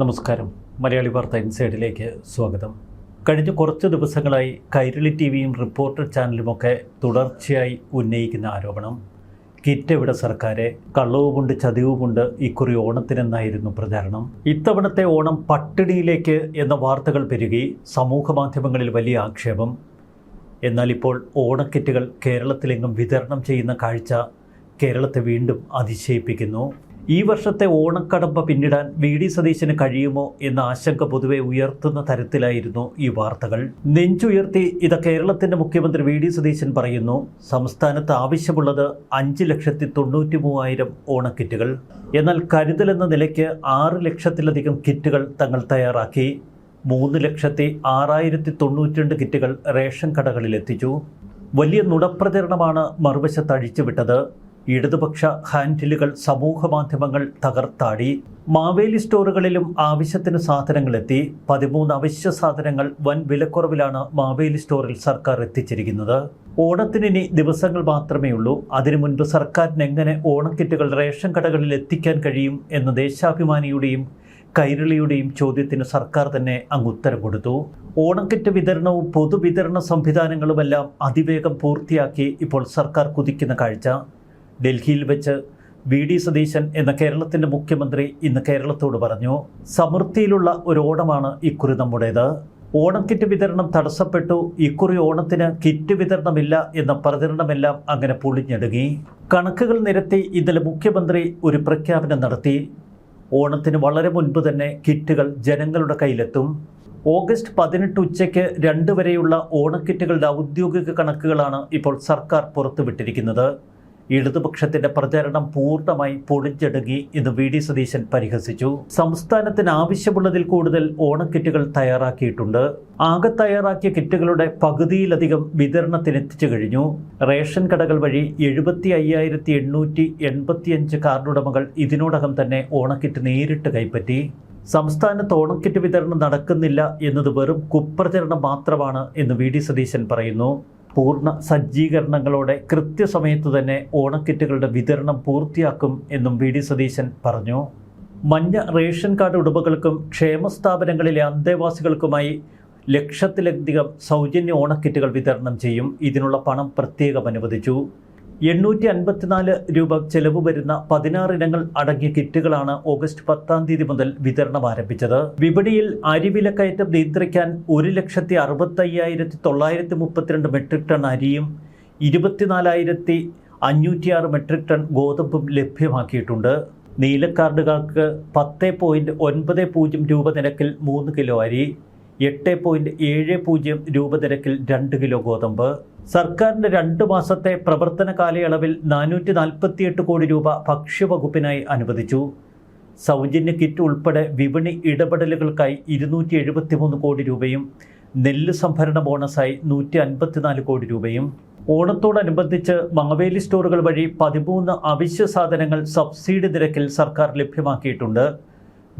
നമസ്കാരം. മലയാളി വാർത്ത ഇൻസൈഡിലേക്ക് സ്വാഗതം. കഴിഞ്ഞ കുറച്ച് ദിവസങ്ങളായി കൈരളി ടിവിയും റിപ്പോർട്ടർ ചാനലുമൊക്കെ തുടർച്ചയായി ഉന്നയിക്കുന്ന ആരോപണം, കിറ്റ് എവിടെ സർക്കാരെ, കള്ളവുമുണ്ട് ചതിവുമുണ്ട് ഇക്കുറി ഓണത്തിനെന്നായിരുന്നു പ്രചാരണം. ഇത്തവണത്തെ ഓണം പട്ടിണിയിലേക്ക് എന്ന വാർത്തകൾ പെരുകി സമൂഹ മാധ്യമങ്ങളിൽ വലിയ ആക്ഷേപം. എന്നാൽ ഇപ്പോൾ ഓണക്കിറ്റുകൾ കേരളത്തിലെങ്ങും വിതരണം ചെയ്യുന്ന കാഴ്ച കേരളത്തെ വീണ്ടും അതിശയിപ്പിക്കുന്നു. ഈ വർഷത്തെ ഓണക്കടമ്പ പിന്നിടാൻ വി.ഡി. സതീശന് കഴിയുമോ എന്ന ആശങ്ക പൊതുവെ ഉയർത്തുന്ന തരത്തിലായിരുന്നു ഈ വാർത്തകൾ. നെഞ്ചുയർത്തി ഇത് കേരളത്തിന്റെ മുഖ്യമന്ത്രി വി.ഡി. സതീശൻ പറയുന്നു. സംസ്ഥാനത്ത് ആവശ്യമുള്ളത് 5,93,000 ഓണക്കിറ്റുകൾ. എന്നാൽ കരുതലെന്ന നിലയ്ക്ക് 6 ലക്ഷത്തിലധികം കിറ്റുകൾ തങ്ങൾ തയ്യാറാക്കി. 3,06,092 കിറ്റുകൾ റേഷൻ കടകളിൽ എത്തിച്ചു. വലിയ നുണപ്രചരണമാണ് മറുവശത്ത് അഴിച്ചുവിട്ടത്. ഇടതുപക്ഷ ഹാൻഡിലുകൾ സമൂഹ മാധ്യമങ്ങൾ തകർത്താടി. മാവേലി സ്റ്റോറുകളിലും ആവശ്യത്തിന് സാധനങ്ങൾ എത്തി. 13 അവശ്യ സാധനങ്ങൾ വൻ വിലക്കുറവിലാണ് മാവേലി സ്റ്റോറിൽ സർക്കാർ എത്തിച്ചിരിക്കുന്നത്. ഓണത്തിനി ദിവസങ്ങൾ മാത്രമേ ഉള്ളൂ. അതിനു മുൻപ് സർക്കാരിന് എങ്ങനെ ഓണക്കിറ്റുകൾ റേഷൻ കടകളിൽ എത്തിക്കാൻ കഴിയും എന്ന ദേശാഭിമാനിയുടെയും കൈരളിയുടെയും ചോദ്യത്തിന് സർക്കാർ തന്നെ അങ്ങ് ഉത്തരം കൊടുത്തു. ഓണക്കിറ്റ് വിതരണവും പൊതുവിതരണ സംവിധാനങ്ങളുമെല്ലാം അതിവേഗം പൂർത്തിയാക്കി ഇപ്പോൾ സർക്കാർ കുതിക്കുന്ന കാഴ്ച. ഡൽഹിയിൽ വെച്ച് വി.ഡി. സതീശൻ എന്ന കേരളത്തിൻ്റെ മുഖ്യമന്ത്രി ഇന്ന് കേരളത്തോട് പറഞ്ഞു, സമൃദ്ധിയിലുള്ള ഒരു ഓണമാണ് ഇക്കുറി നമ്മുടേത്. ഓണക്കിറ്റ് വിതരണം തടസ്സപ്പെട്ടു. ഇക്കുറി ഓണത്തിന് കിറ്റ് വിതരണമില്ല എന്ന പ്രചരണമെല്ലാം അങ്ങനെ പൊളിഞ്ഞടുങ്ങി. കണക്കുകൾ നിരത്തി ഇന്നലെ മുഖ്യമന്ത്രി ഒരു പ്രഖ്യാപനം നടത്തി. ഓണത്തിന് വളരെ മുൻപ് തന്നെ കിറ്റുകൾ ജനങ്ങളുടെ കയ്യിലെത്തും. ഓഗസ്റ്റ് 18 ഉച്ചയ്ക്ക് 2 വരെയുള്ള ഓണക്കിറ്റുകളുടെ ഔദ്യോഗിക കണക്കുകളാണ് ഇപ്പോൾ സർക്കാർ പുറത്തുവിട്ടിരിക്കുന്നത്. ഇടതുപക്ഷത്തിന്റെ പ്രചാരണം പൂർണ്ണമായി പൊളിഞ്ഞടുങ്ങി എന്ന് വി.ഡി. സതീശൻ പരിഹസിച്ചു. സംസ്ഥാനത്തിന് ആവശ്യമുള്ളതിൽ കൂടുതൽ ഓണക്കിറ്റുകൾ തയ്യാറാക്കിയിട്ടുണ്ട്. ആകെ തയ്യാറാക്കിയ കിറ്റുകളുടെ പകുതിയിലധികം വിതരണത്തിനെത്തിച്ചു കഴിഞ്ഞു. റേഷൻ കടകൾ വഴി 75,885 കാർഡുടമകൾ ഇതിനോടകം തന്നെ ഓണക്കിറ്റ് നേരിട്ട് കൈപ്പറ്റി. സംസ്ഥാനത്ത് ഓണക്കിറ്റ് വിതരണം നടക്കുന്നില്ല എന്നത് വെറും കുപ്രചരണം മാത്രമാണ് എന്ന് വി.ഡി. സതീശൻ പറയുന്നു. പൂർണ്ണ സജ്ജീകരണങ്ങളോടെ കൃത്യസമയത്ത് തന്നെ ഓണക്കിറ്റുകളുടെ വിതരണം പൂർത്തിയാക്കും എന്നും വി.ഡി. സതീശൻ പറഞ്ഞു. മഞ്ഞ റേഷൻ കാർഡ് ഉടമകൾക്കും ക്ഷേമ സ്ഥാപനങ്ങളിലെ അന്തേവാസികൾക്കുമായി ലക്ഷത്തിലധികം സൗജന്യ ഓണക്കിറ്റുകൾ വിതരണം ചെയ്യും. ഇതിനുള്ള പണം പ്രത്യേകം അനുവദിച്ചു. 854 രൂപ ചെലവ് വരുന്ന 16 ഇനങ്ങൾ അടങ്ങിയ കിറ്റുകളാണ് ഓഗസ്റ്റ് 10 തീയതി മുതൽ വിതരണം ആരംഭിച്ചത്. വിപണിയിൽ അരിവിലക്കയറ്റം നിയന്ത്രിക്കാൻ 1,65,932 മെട്രിക് ടൺ അരിയും 24,506 മെട്രിക് ടൺ ഗോതമ്പും ലഭ്യമാക്കിയിട്ടുണ്ട്. നീലക്കാർഡുകാർക്ക് 10.90 രൂപ നിരക്കിൽ 3 കിലോ അരി, 8.70 രൂപ നിരക്കിൽ 2 കിലോ ഗോതമ്പ്. സർക്കാരിൻ്റെ 2 മാസത്തെ പ്രവർത്തന കാലയളവിൽ 448 കോടി രൂപ ഭക്ഷ്യവകുപ്പിനായി അനുവദിച്ചു. സൗജന്യ കിറ്റ് ഉൾപ്പെടെ വിപണി ഇടപെടലുകൾക്കായി 273 കോടി രൂപയും നെല്ല് സംഭരണ ബോണസായി 154 കോടി രൂപയും. ഓണത്തോടനുബന്ധിച്ച് മാവേലി സ്റ്റോറുകൾ വഴി 13 അവശ്യ സാധനങ്ങൾ സബ്സിഡി നിരക്കിൽ സർക്കാർ ലഭ്യമാക്കിയിട്ടുണ്ട്.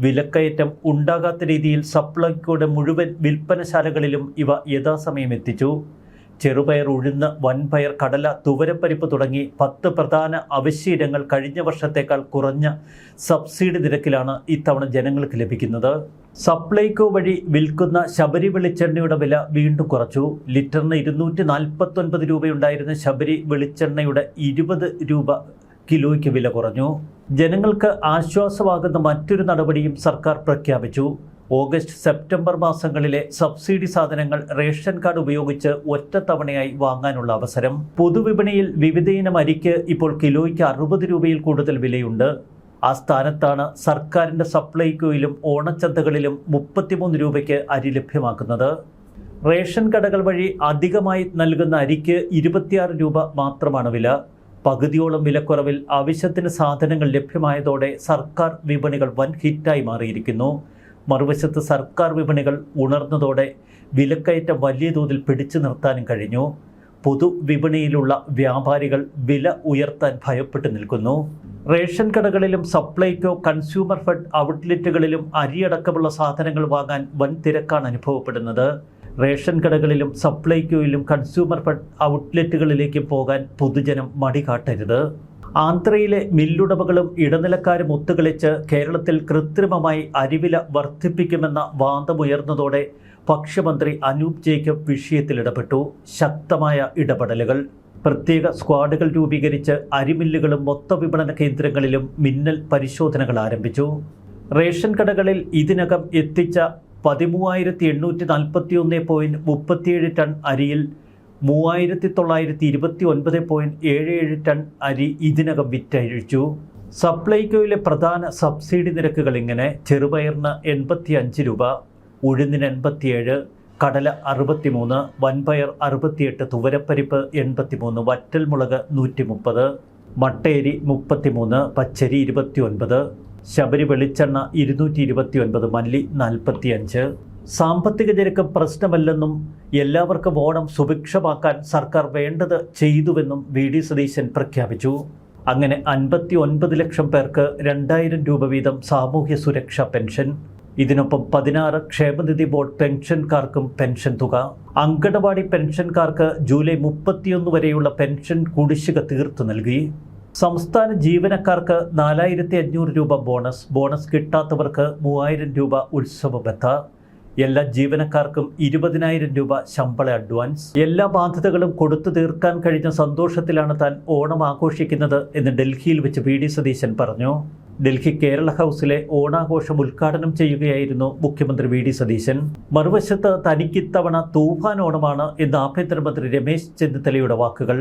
വിലക്കയറ്റം ഉണ്ടാകാത്ത രീതിയിൽ സപ്ലൈകോയുടെ മുഴുവൻ വിൽപ്പനശാലകളിലും ഇവ യഥാസമയം എത്തിച്ചു. ചെറുപയർ, ഉഴുന്ന്, വൻപയർ, കടല, തുവരപ്പരിപ്പ് തുടങ്ങി 10 പ്രധാന അവശ്യ ഇനങ്ങൾ കഴിഞ്ഞ വർഷത്തേക്കാൾ കുറഞ്ഞ സബ്സിഡി നിരക്കിലാണ് ഇത്തവണ ജനങ്ങൾക്ക് ലഭിക്കുന്നത്. സപ്ലൈകോ വഴി വിൽക്കുന്ന ശബരി വെളിച്ചെണ്ണയുടെ വില വീണ്ടും കുറച്ചു. ലിറ്ററിന് 249 രൂപയുണ്ടായിരുന്ന ശബരി വെളിച്ചെണ്ണയുടെ 20 രൂപ കിലോയ്ക്ക് വില കുറഞ്ഞു. ജനങ്ങൾക്ക് ആശ്വാസമാകുന്ന മറ്റൊരു നടപടിയും സർക്കാർ പ്രഖ്യാപിച്ചു. ഓഗസ്റ്റ് സെപ്റ്റംബർ മാസങ്ങളിലെ സബ്സിഡി സാധനങ്ങൾ റേഷൻ കാർഡ് ഉപയോഗിച്ച് ഒറ്റത്തവണയായി വാങ്ങാനുള്ള അവസരം. പൊതുവിപണിയിൽ വിവിധയിനം അരിക്ക് ഇപ്പോൾ കിലോയ്ക്ക് 60 രൂപയിൽ കൂടുതൽ വിലയുണ്ട്. ആ സ്ഥാനത്താണ് സർക്കാരിൻ്റെ സപ്ലൈകോയിലും ഓണച്ചന്തകളിലും 33 രൂപയ്ക്ക് അരി ലഭ്യമാക്കുന്നത്. റേഷൻ കടകൾ വഴി അധികമായി നൽകുന്ന അരിക്ക് 26 രൂപ മാത്രമാണ് വില. പകുതിയോളം വിലക്കുറവിൽ ആവശ്യത്തിന് സാധനങ്ങൾ ലഭ്യമായതോടെ സർക്കാർ വിപണികൾ വൻ ഹിറ്റായി മാറിയിരിക്കുന്നു. മറുവശത്ത് സർക്കാർ വിപണികൾ ഉണർന്നതോടെ വിലക്കയറ്റം വലിയ തോതിൽ പിടിച്ചു നിർത്താനും കഴിഞ്ഞു. പൊതുവിപണിയിലുള്ള വ്യാപാരികൾ വില ഉയർത്താൻ ഭയപ്പെട്ടു നിൽക്കുന്നു. റേഷൻ കടകളിലും സപ്ലൈകോ, കൺസ്യൂമർ ഫെഡ് ഔട്ട്ലെറ്റുകളിലും അരിയടക്കമുള്ള സാധനങ്ങൾ വാങ്ങാൻ വൻ തിരക്കാണ് അനുഭവപ്പെടുന്നത്. റേഷൻ കടകളിലും സപ്ലൈകോയിലും കൺസ്യൂമർ ഫെഡ് ഔട്ട്ലെറ്റുകളിലേക്ക് പോകാൻ പൊതുജനം മടി കാട്ടരുത്. ആന്ധ്രയിലെ മില്ലുടമകളും ഇടനിലക്കാരും ഒത്തുകളിച്ച് കേരളത്തിൽ കൃത്രിമമായി അരിവില വർദ്ധിപ്പിക്കുമെന്ന വാദമുയർന്നതോടെ ഭക്ഷ്യമന്ത്രി അനൂപ് ജേക്കബ് വിഷയത്തിൽ ഇടപെട്ടു. ശക്തമായ ഇടപെടലുകൾ. പ്രത്യേക സ്ക്വാഡുകൾ രൂപീകരിച്ച് അരിമില്ലുകളും മൊത്ത വിപണന കേന്ദ്രങ്ങളിലും മിന്നൽ പരിശോധനകൾ ആരംഭിച്ചു. റേഷൻ കടകളിൽ ഇതിനകം എത്തിച്ച 13,841.37 ടൺ അരിയിൽ 3,929.77 ടൺ അരി ഇതിനകം വിറ്റഴിച്ചു. സപ്ലൈകോയിലെ പ്രധാന സബ്സിഡി നിരക്കുകൾ ഇങ്ങനെ: ചെറുപയറിന് 85 രൂപ, ഉഴുന്നിന് 87, കടല 63, വൻപയർ 68, തുവരപ്പരിപ്പ് 83, വറ്റൽമുളക് 130, മട്ടയരി 33, പച്ചരി 29, ശബരി വെളിച്ചെണ്ണ 229, മല്ലി 45. സാമ്പത്തിക ഞെരുക്കം പ്രശ്നമല്ലെന്നും എല്ലാവർക്കും ഓണം സുഭിക്ഷമാക്കാൻ സർക്കാർ വേണ്ടത് ചെയ്തുവെന്നും വി.ഡി. സതീശൻ പ്രഖ്യാപിച്ചു. അങ്ങനെ 59 ലക്ഷം പേർക്ക് 2000 രൂപ വീതം സാമൂഹ്യ സുരക്ഷാ പെൻഷൻ. ഇതിനൊപ്പം 16 ക്ഷേമനിധി ബോർഡ് പെൻഷൻകാർക്കും പെൻഷൻ തുക. അങ്കണവാടി പെൻഷൻകാർക്ക് ജൂലൈ 31 വരെയുള്ള പെൻഷൻ കുടിശ്ശിക തീർത്തു നൽകി. സംസ്ഥാന ജീവനക്കാർക്ക് 4500 രൂപ ബോണസ് കിട്ടാത്തവർക്ക് 3000 രൂപ ഉത്സവ ബത്ത. എല്ലാ ജീവനക്കാർക്കും 20,000 രൂപ ശമ്പള അഡ്വാൻസ്. എല്ലാ ബാധ്യതകളും കൊടുത്തു തീർക്കാൻ കഴിഞ്ഞ സന്തോഷത്തിലാണ് താൻ ഓണം ആഘോഷിക്കുന്നത് എന്ന് ഡൽഹിയിൽ വെച്ച് വി.ഡി. സതീശൻ പറഞ്ഞു. ഡൽഹി കേരള ഹൗസിലെ ഓണാഘോഷം ഉദ്ഘാടനം ചെയ്യുകയായിരുന്നു മുഖ്യമന്ത്രി വി.ഡി. സതീശൻ. മറുവശത്ത് തനിക്കിത്തവണ തൂഫാൻ ഓണമാണ് എന്ന് ആഭ്യന്തരമന്ത്രി രമേശ് ചെന്നിത്തലയുടെ വാക്കുകൾ.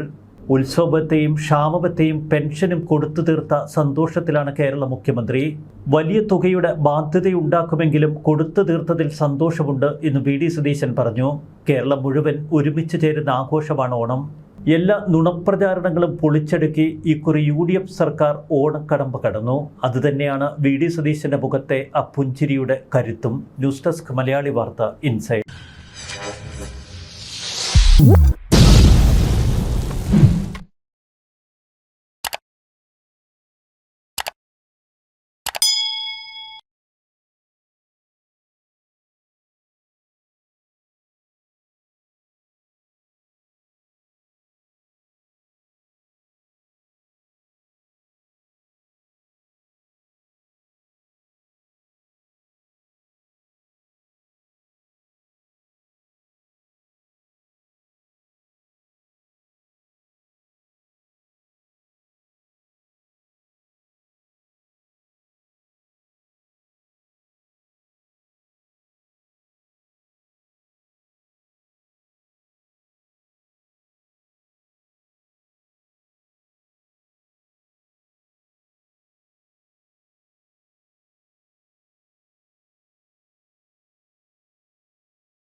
ഉത്സവത്തെയും ക്ഷാമത്തെയും പെൻഷനും കൊടുത്തു തീർത്ത സന്തോഷത്തിലാണ് കേരള മുഖ്യമന്ത്രി. വലിയ തുകയുടെ ബാധ്യതയുണ്ടാക്കുമെങ്കിലും കൊടുത്തു തീർത്തതിൽ സന്തോഷമുണ്ട് എന്ന് വി.ഡി. സതീശൻ പറഞ്ഞു. കേരളം മുഴുവൻ ഒരുമിച്ച് ചേരുന്ന ആഘോഷമാണ് ഓണം. എല്ലാ നുണപ്രചാരണങ്ങളും പൊളിച്ചടുക്കി ഇക്കുറി UDF സർക്കാർ ഓണക്കടമ്പ കടന്നു. അതുതന്നെയാണ് വി.ഡി. സതീശന്റെ മുഖത്തെ ആ പുഞ്ചിരിയുടെ കരുത്തും. ന്യൂസ് ഡെസ്ക് മലയാളി വാർത്ത ഇൻസൈഡ്.